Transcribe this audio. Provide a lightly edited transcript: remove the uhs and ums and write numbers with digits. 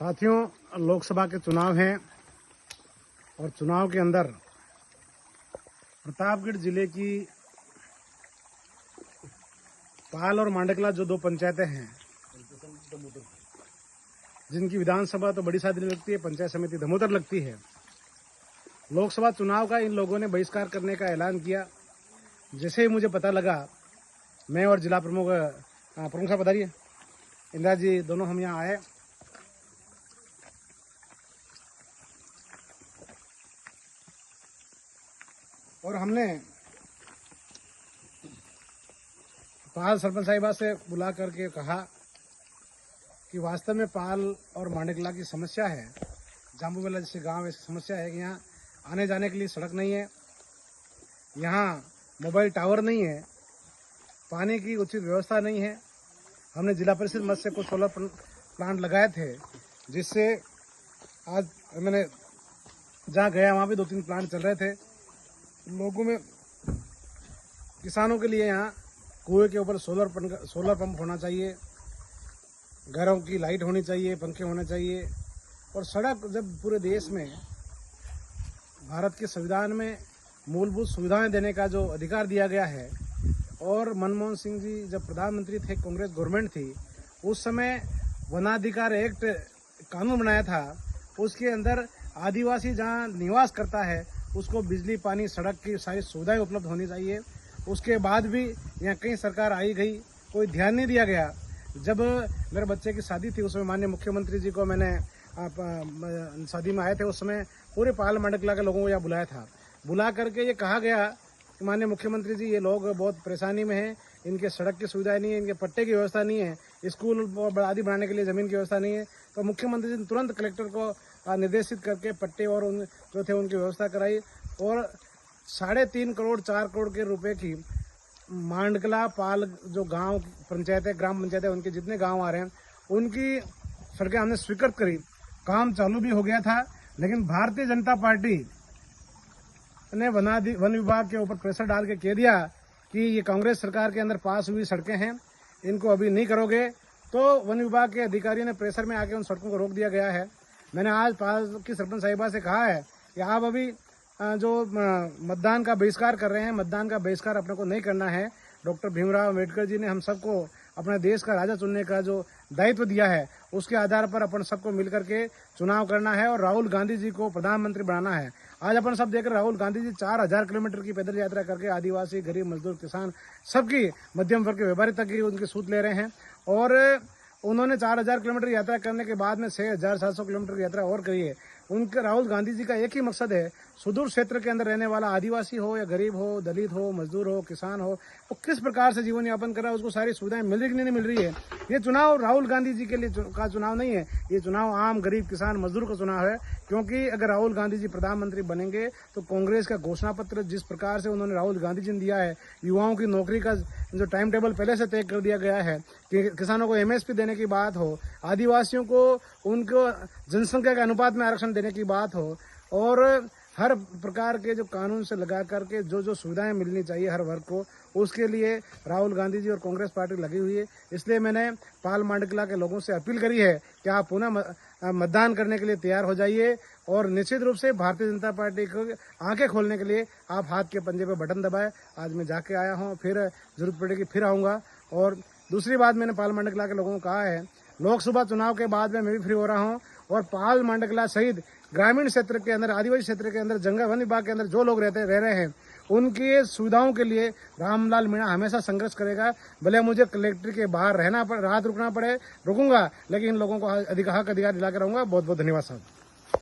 साथियों, लोकसभा के चुनाव हैं और चुनाव के अंदर प्रतापगढ़ जिले की पाल और मांडकला जो दो पंचायतें हैं, जिनकी विधानसभा तो बड़ी सादरी लगती है, पंचायत समिति धमोतर लगती है। लोकसभा चुनाव का इन लोगों ने बहिष्कार करने का ऐलान किया। जैसे ही मुझे पता लगा, मैं और जिला प्रमुख साहब बताइए, इंदिरा जी दोनों हम यहाँ आए। और हमने पाल सरपंच साहिबा से बुला करके कहा कि वास्तव में पाल और मांडकला की समस्या है, जाम्बूवाला जैसे गांव ऐसी समस्या है कि यहाँ आने जाने के लिए सड़क नहीं है, यहाँ मोबाइल टावर नहीं है, पानी की उचित व्यवस्था नहीं है। हमने जिला परिषद मद से कुछ सोलर प्लांट लगाए थे, जिससे आज मैंने जहाँ गया वहाँ भी 2-3 प्लांट चल रहे थे। लोगों में, किसानों के लिए यहाँ कुएं के ऊपर सोलर पंप होना चाहिए, घरों की लाइट होनी चाहिए, पंखे होने चाहिए। और सड़क, जब पूरे देश में भारत के संविधान में मूलभूत सुविधाएं देने का जो अधिकार दिया गया है, और मनमोहन सिंह जी जब प्रधानमंत्री थे, कांग्रेस गवर्नमेंट थी, उस समय वनाधिकार एक्ट कानून बनाया था। उसके अंदर आदिवासी जहाँ निवास करता है उसको बिजली, पानी, सड़क की सारी सुविधाएं उपलब्ध होनी चाहिए। उसके बाद भी यहाँ कई सरकार आई गई, कोई ध्यान नहीं दिया गया। जब मेरे बच्चे की शादी थी, उसमें माननीय मुख्यमंत्री जी को मैंने शादी में आए थे, उस समय पूरे पाल मांडकला के लोगों को यहाँ बुलाया था। बुला करके ये कहा गया कि माननीय मुख्यमंत्री जी, ये लोग बहुत परेशानी में हैं, इनके सड़क की सुविधा नहीं है, इनके पट्टे की व्यवस्था नहीं है, स्कूल आदि बनाने के लिए ज़मीन की व्यवस्था नहीं है। तो मुख्यमंत्री जी ने तुरंत कलेक्टर को निर्देशित करके पट्टे और उन जो थे उनकी व्यवस्था कराई, और 3.5 करोड़ 4 करोड़ के रुपए की मांडकला पाल जो गांव पंचायतें, ग्राम पंचायतें, उनके जितने गांव आ रहे हैं, उनकी सड़कें हमने स्वीकृत करी। काम चालू भी हो गया था, लेकिन भारतीय जनता पार्टी ने वन विभाग के ऊपर प्रेशर डाल के कह दिया कि ये कांग्रेस सरकार के अंदर पास हुई सड़कें हैं, इनको अभी नहीं करोगे। तो वन विभाग के अधिकारियों ने प्रेशर में आके उन सड़कों को रोक दिया गया है। मैंने आज पाल की सरपंच साहिबा से कहा है कि आप अभी जो मतदान का बहिष्कार कर रहे हैं, मतदान का बहिष्कार अपने को नहीं करना है। डॉक्टर भीमराव अम्बेडकर जी ने हम सबको अपने देश का राजा चुनने का जो दायित्व दिया है, उसके आधार पर अपन सबको मिलकर के चुनाव करना है और राहुल गांधी जी को प्रधानमंत्री बनाना है। आज अपन सब देख रहे, राहुल गांधी जी 4000 किलोमीटर की पैदल यात्रा करके आदिवासी, गरीब, मजदूर, किसान, सबकी, मध्यम वर्ग के व्यापारी तक की उनकी सूत ले रहे हैं। और उन्होंने 4000 किलोमीटर यात्रा करने के बाद में 6700 किलोमीटर की यात्रा और करी है। उनके, राहुल गांधी जी का एक ही मकसद है, सुदूर क्षेत्र के अंदर रहने वाला आदिवासी हो या गरीब हो, दलित हो, मजदूर हो, किसान हो, वो किस प्रकार से जीवन यापन कर रहा है, उसको सारी सुविधाएं मिल रही कि नहीं मिल रही है। ये चुनाव राहुल गांधी जी के लिए का चुनाव नहीं है, ये चुनाव आम गरीब, किसान, मजदूर का चुनाव है। क्योंकि अगर राहुल गांधी जी प्रधानमंत्री बनेंगे तो कांग्रेस का घोषणा पत्र जिस प्रकार से उन्होंने राहुल गांधी जी ने दिया है, युवाओं की नौकरी का जो टाइम टेबल पहले से तय कर दिया गया है कि किसानों को MSP देने की बात हो, आदिवासियों को उनको जनसंख्या के अनुपात में आरक्षण देने की बात हो, और हर प्रकार के जो कानून से लगा करके जो सुविधाएं मिलनी चाहिए हर वर्ग को, उसके लिए राहुल गांधी जी और कांग्रेस पार्टी लगी हुई है। इसलिए मैंने पाल मांडकला के लोगों से अपील करी है कि आप पुनः मतदान करने के लिए तैयार हो जाइए, और निश्चित रूप से भारतीय जनता पार्टी को आंखें खोलने के लिए आप हाथ के पंजे पर बटन दबाएं। आज मैं जाके आया हूँ, फिर जरूरत पड़ेगी फिर आऊँगा। और दूसरी बात, मैंने पाल मांडकला के लोगों को कहा है, लोकसभा चुनाव के बाद में मैं भी फ्री हो रहा हूँ, और पाल मांडकला सहित ग्रामीण क्षेत्र के अंदर, आदिवासी क्षेत्र के अंदर, जंगल वन विभाग के अंदर जो लोग रह रहे हैं, उनकी सुविधाओं के लिए रामलाल मीणा हमेशा संघर्ष करेगा। भले मुझे कलेक्टर के बाहर रहना पड़े, रात रुकना पड़े, रुकूंगा, लेकिन इन लोगों को हक अधिकार दिला के रहूंगा। बहुत बहुत धन्यवाद साहब।